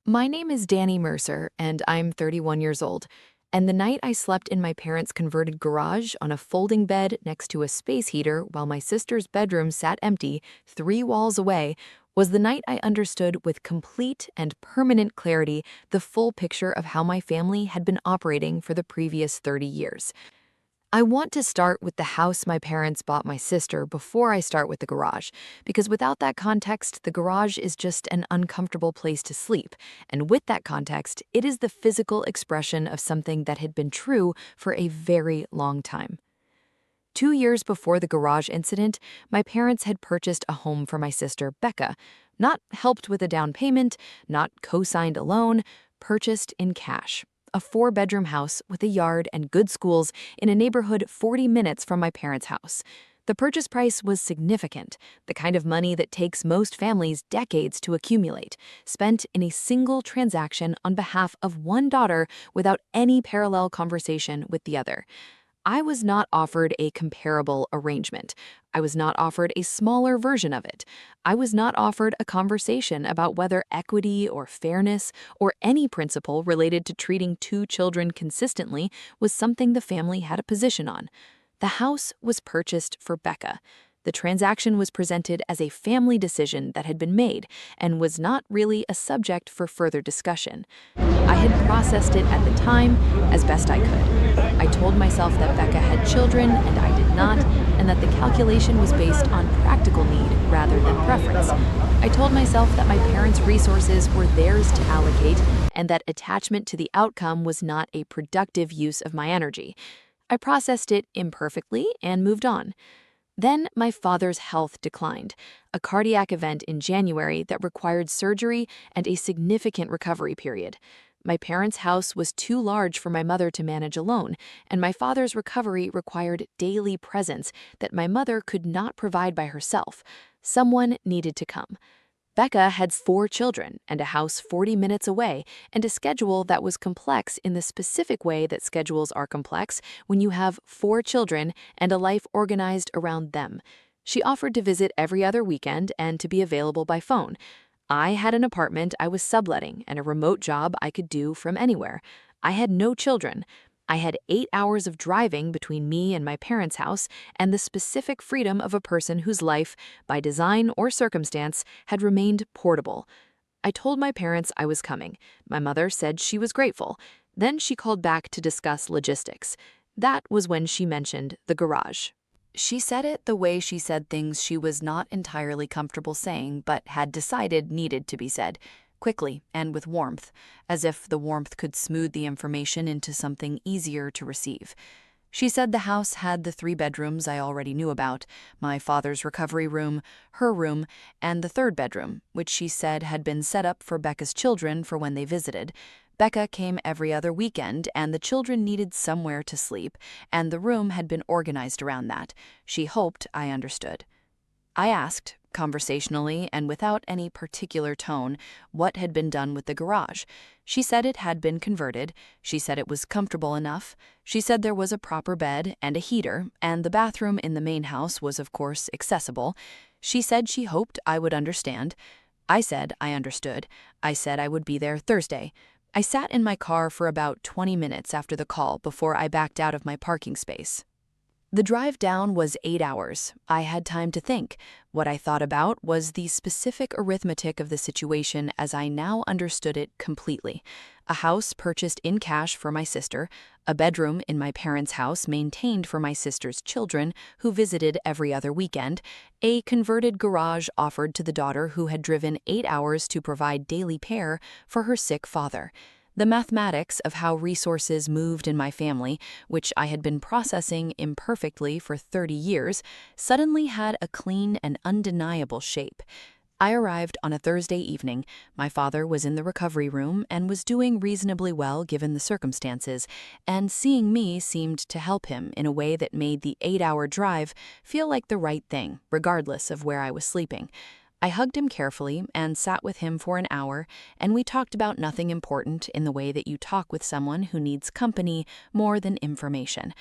My name is Danny Mercer, and I'm 31 years old. And the night I slept in my parents' converted garage on a folding bed next to a space heater while my sister's bedroom sat empty 3 walls away was the night I understood with complete and permanent clarity the full picture of how my family had been operating for the previous 30 years. I want to start with the house my parents bought my sister before I start with the garage, because without that context, the garage is just an uncomfortable place to sleep. And with that context, it is the physical expression of something that had been true for a very long time. 2 years before the garage incident, my parents had purchased a home for my sister, Becca. Not helped with a down payment, not co-signed a loan, purchased in cash. A 4-bedroom house with a yard and good schools in a neighborhood 40 minutes from my parents' house. The purchase price was significant, the kind of money that takes most families decades to accumulate, spent in a single transaction on behalf of one daughter without any parallel conversation with the other. I was not offered a comparable arrangement. I was not offered a smaller version of it. I was not offered a conversation about whether equity or fairness or any principle related to treating 2 children consistently was something the family had a position on. The house was purchased for Becca. The transaction was presented as a family decision that had been made and was not really a subject for further discussion. I had processed it at the time as best I could. I told myself that Becca had children and I did not, and that the calculation was based on practical need rather than preference. I told myself that my parents' resources were theirs to allocate and that attachment to the outcome was not a productive use of my energy. I processed it imperfectly and moved on. Then my father's health declined, a cardiac event in January that required surgery and a significant recovery period. My parents' house was too large for my mother to manage alone, and my father's recovery required daily presence that my mother could not provide by herself. Someone needed to come. Becca had 4 children and a house 40 minutes away, and a schedule that was complex in the specific way that schedules are complex when you have 4 children and a life organized around them. She offered to visit every other weekend and to be available by phone. I had an apartment I was subletting and a remote job I could do from anywhere. I had no children. I had 8 hours of driving between me and my parents' house, and the specific freedom of a person whose life, by design or circumstance, had remained portable. I told my parents I was coming. My mother said she was grateful. Then she called back to discuss logistics. That was when she mentioned the garage. She said it the way she said things she was not entirely comfortable saying but had decided needed to be said, quickly and with warmth, as if the warmth could smooth the information into something easier to receive. She said the house had the 3 bedrooms I already knew about, my father's recovery room, her room, and the 3rd bedroom, which she said had been set up for Becca's children for when they visited. Becca came every other weekend, and the children needed somewhere to sleep, and the room had been organized around that. She hoped I understood. I asked, conversationally and without any particular tone, what had been done with the garage. She said it had been converted. She said it was comfortable enough. She said there was a proper bed and a heater, and the bathroom in the main house was, of course, accessible. She said she hoped I would understand. I said I understood. I said I would be there Thursday. I sat in my car for about 20 minutes after the call before I backed out of my parking space. The drive down was 8 hours. I had time to think. What I thought about was the specific arithmetic of the situation as I now understood it completely. A house purchased in cash for my sister, a bedroom in my parents' house maintained for my sister's children who visited every other weekend, a converted garage offered to the daughter who had driven 8 hours to provide daily care for her sick father. The mathematics of how resources moved in my family, which I had been processing imperfectly for 30 years, suddenly had a clean and undeniable shape. I arrived on a Thursday evening. My father was in the recovery room and was doing reasonably well given the circumstances, and seeing me seemed to help him in a way that made the 8-hour drive feel like the right thing, regardless of where I was sleeping. I hugged him carefully and sat with him for an hour, and we talked about nothing important in the way that you talk with someone who needs company more than information.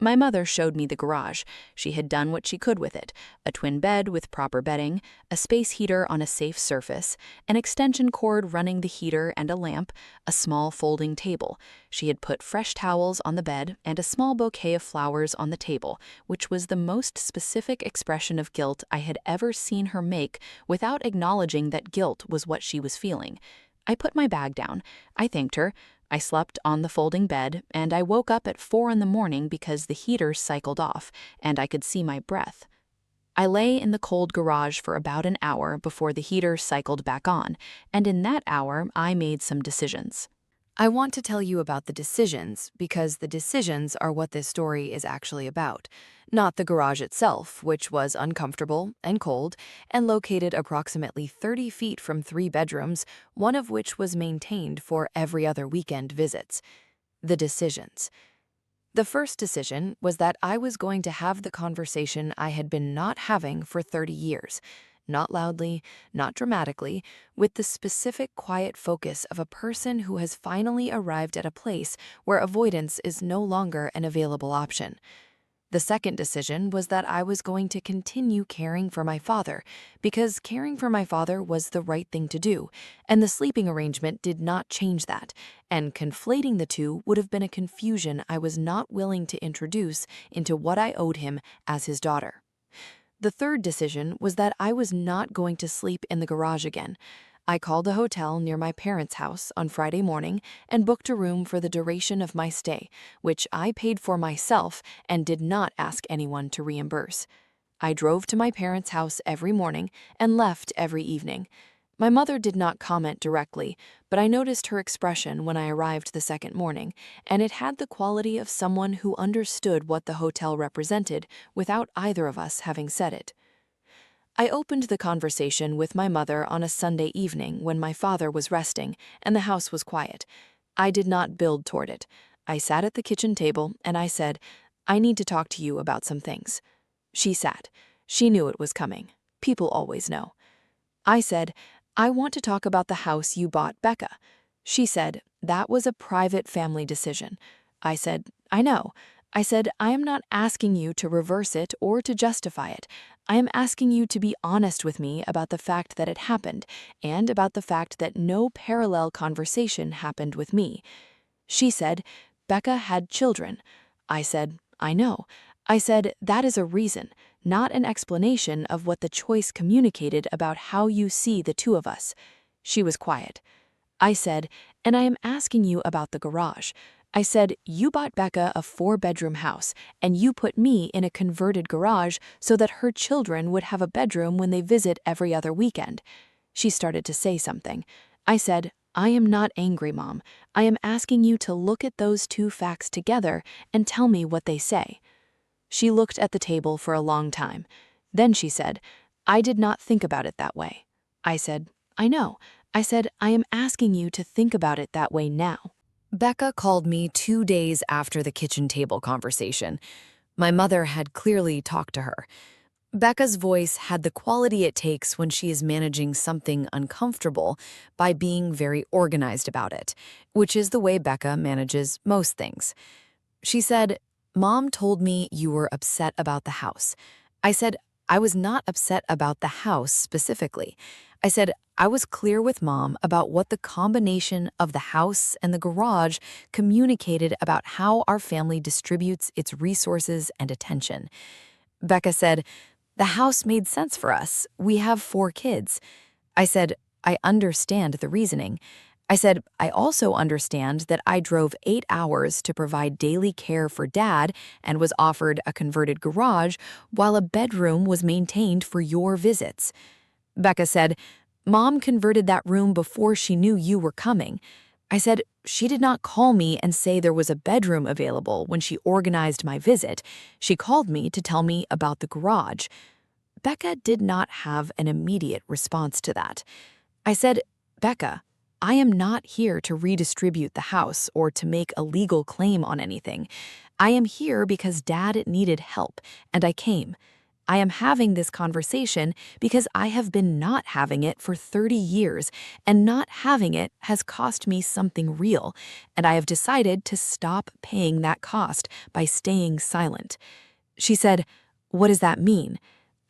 My mother showed me the garage. She had done what she could with it: a twin bed with proper bedding, a space heater on a safe surface, an extension cord running the heater and a lamp, a small folding table. She had put fresh towels on the bed and a small bouquet of flowers on the table, which was the most specific expression of guilt I had ever seen her make without acknowledging that guilt was what she was feeling. I put my bag down. I thanked her. I slept on the folding bed, and I woke up at 4 in the morning because the heater cycled off, and I could see my breath. I lay in the cold garage for about an hour before the heater cycled back on, and in that hour I made some decisions. I want to tell you about the decisions because the decisions are what this story is actually about, not the garage itself, which was uncomfortable and cold and located approximately 30 feet from 3 bedrooms, one of which was maintained for every other weekend visits. The decisions. The first decision was that I was going to have the conversation I had been not having for 30 years. Not loudly, not dramatically, with the specific quiet focus of a person who has finally arrived at a place where avoidance is no longer an available option. The second decision was that I was going to continue caring for my father, because caring for my father was the right thing to do, and the sleeping arrangement did not change that, and conflating the two would have been a confusion I was not willing to introduce into what I owed him as his daughter. The third decision was that I was not going to sleep in the garage again. I called a hotel near my parents' house on Friday morning and booked a room for the duration of my stay, which I paid for myself and did not ask anyone to reimburse. I drove to my parents' house every morning and left every evening. My mother did not comment directly, but I noticed her expression when I arrived the second morning, and it had the quality of someone who understood what the hotel represented without either of us having said it. I opened the conversation with my mother on a Sunday evening when my father was resting and the house was quiet. I did not build toward it. I sat at the kitchen table and I said, "I need to talk to you about some things." She sat. She knew it was coming. People always know. I said, "I want to talk about the house you bought Becca." She said, "That was a private family decision." I said, "I know." I said, "I am not asking you to reverse it or to justify it. I am asking you to be honest with me about the fact that it happened and about the fact that no parallel conversation happened with me." She said, "Becca had children." I said, "I know." I said, "That is a reason, not an explanation of what the choice communicated about how you see the two of us." She was quiet. I said, "And I am asking you about the garage." I said, "You bought Becca a 4-bedroom house, and you put me in a converted garage so that her children would have a bedroom when they visit every other weekend." She started to say something. I said, "I am not angry, Mom. I am asking you to look at those two facts together and tell me what they say." She looked at the table for a long time. Then she said, "I did not think about it that way." I said, "I know." I said, "I am asking you to think about it that way now." Becca called me 2 days after the kitchen table conversation. My mother had clearly talked to her. Becca's voice had the quality it takes when she is managing something uncomfortable by being very organized about it, which is the way Becca manages most things. She said, "Mom told me you were upset about the house." I said, "I was not upset about the house specifically." I said, "I was clear with Mom about what the combination of the house and the garage communicated about how our family distributes its resources and attention." Becca said, "The house made sense for us. We have 4 kids." I said, "I understand the reasoning." I said, "I also understand that I drove 8 hours to provide daily care for Dad and was offered a converted garage while a bedroom was maintained for your visits." Becca said, "Mom converted that room before she knew you were coming." I said, "She did not call me and say there was a bedroom available when she organized my visit. She called me to tell me about the garage." Becca did not have an immediate response to that. I said, "Becca, I am not here to redistribute the house or to make a legal claim on anything. I am here because Dad needed help, and I came." I am having this conversation because I have been not having it for 30 years, and not having it has cost me something real, and I have decided to stop paying that cost by staying silent. She said, "What does that mean?"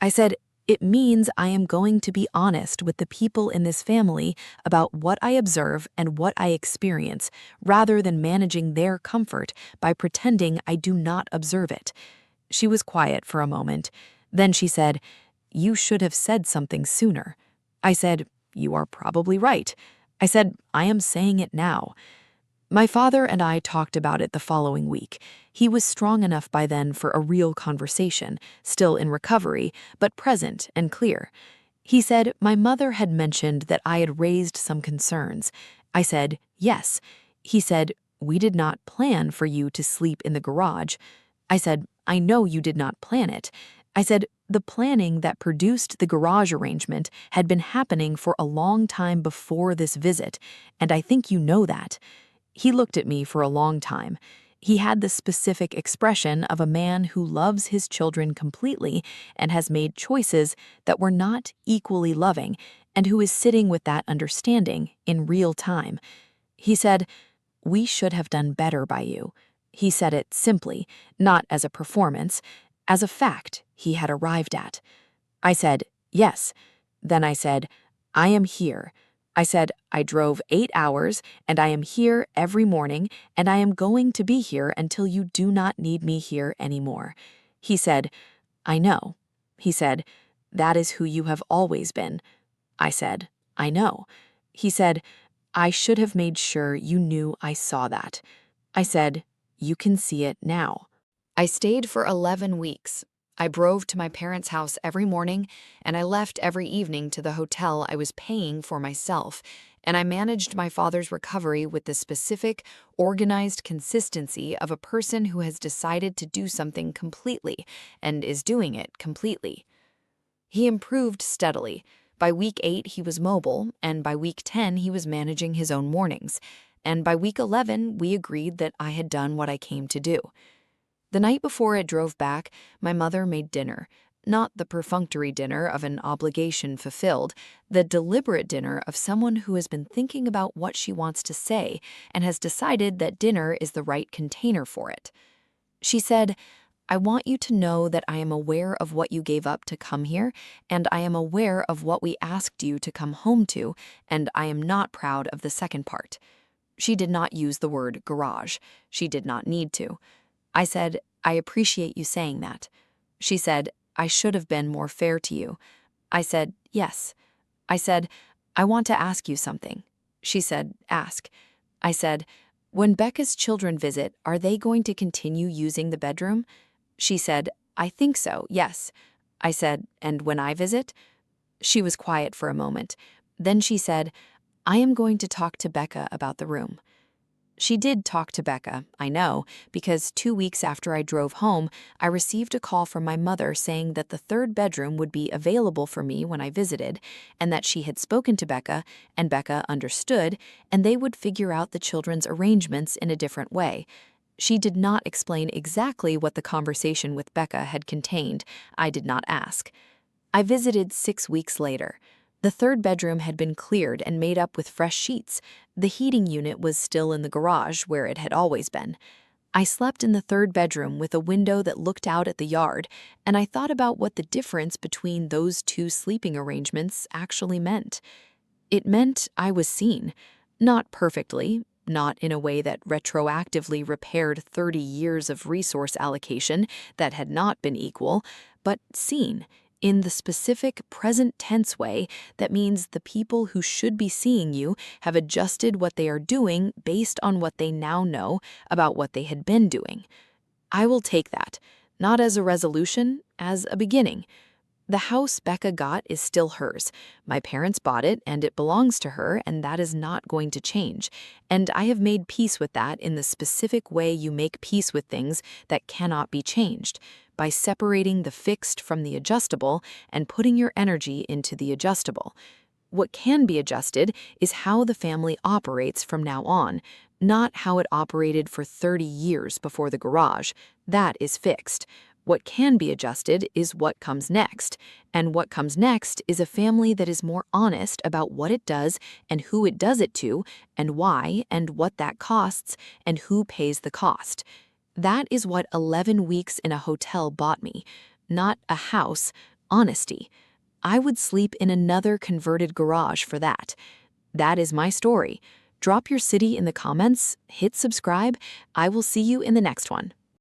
I said, "It means I am going to be honest with the people in this family about what I observe and what I experience, rather than managing their comfort by pretending I do not observe it." She was quiet for a moment. Then she said, "You should have said something sooner." I said, "You are probably right." I said, "I am saying it now." My father and I talked about it the following week. He was strong enough by then for a real conversation, still in recovery, but present and clear. He said my mother had mentioned that I had raised some concerns. I said, "Yes." He said, "We did not plan for you to sleep in the garage." I said, "I know you did not plan it." I said, "The planning that produced the garage arrangement had been happening for a long time before this visit, and I think you know that." He looked at me for a long time. He had the specific expression of a man who loves his children completely and has made choices that were not equally loving, and who is sitting with that understanding in real time. He said, "We should have done better by you." He said it simply, not as a performance, as a fact he had arrived at. I said, "Yes." Then I said, "I am here." I said, "I drove 8 hours, and I am here every morning, and I am going to be here until you do not need me here anymore." He said, "I know." He said, "That is who you have always been." I said, "I know." He said, "I should have made sure you knew I saw that." I said, "You can see it now." I stayed for 11 weeks. I drove to my parents' house every morning, and I left every evening to the hotel I was paying for myself, and I managed my father's recovery with the specific, organized consistency of a person who has decided to do something completely and is doing it completely. He improved steadily. By week 8, he was mobile, and by week 10, he was managing his own mornings. And by week 11, we agreed that I had done what I came to do. The night before I drove back, my mother made dinner. Not the perfunctory dinner of an obligation fulfilled, the deliberate dinner of someone who has been thinking about what she wants to say and has decided that dinner is the right container for it. She said, "I want you to know that I am aware of what you gave up to come here, and I am aware of what we asked you to come home to, and I am not proud of the second part." She did not use the word garage. She did not need to. I said, "I appreciate you saying that." She said, "I should have been more fair to you." I said, "Yes." I said, "I want to ask you something." She said, "Ask." I said, "When Becca's children visit, are they going to continue using the bedroom?" She said, "I think so, yes." I said, "And when I visit?" She was quiet for a moment. Then she said, "I am going to talk to Becca about the room." She did talk to Becca, I know, because 2 weeks after I drove home, I received a call from my mother saying that the third bedroom would be available for me when I visited, and that she had spoken to Becca, and Becca understood, and they would figure out the children's arrangements in a different way. She did not explain exactly what the conversation with Becca had contained. I did not ask. I visited 6 weeks later. The third bedroom had been cleared and made up with fresh sheets. The heating unit was still in the garage where it had always been. I slept in the third bedroom with a window that looked out at the yard, and I thought about what the difference between those two sleeping arrangements actually meant. It meant I was seen. Not perfectly, not in a way that retroactively repaired 30 years of resource allocation that had not been equal, but seen in the specific present tense way that means the people who should be seeing you have adjusted what they are doing based on what they now know about what they had been doing. I will take that, not as a resolution, as a beginning. The house Becca got is still hers. My parents bought it, and it belongs to her, and that is not going to change. And I have made peace with that in the specific way you make peace with things that cannot be changed, by separating the fixed from the adjustable and putting your energy into the adjustable. What can be adjusted is how the family operates from now on, not how it operated for 30 years before the garage. That is fixed. What can be adjusted is what comes next. And what comes next is a family that is more honest about what it does and who it does it to, and why, and what that costs, and who pays the cost. That is what 11 weeks in a hotel bought me. Not a house, honesty. I would sleep in another converted garage for that. That is my story. Drop your city in the comments, hit subscribe. I will see you in the next one.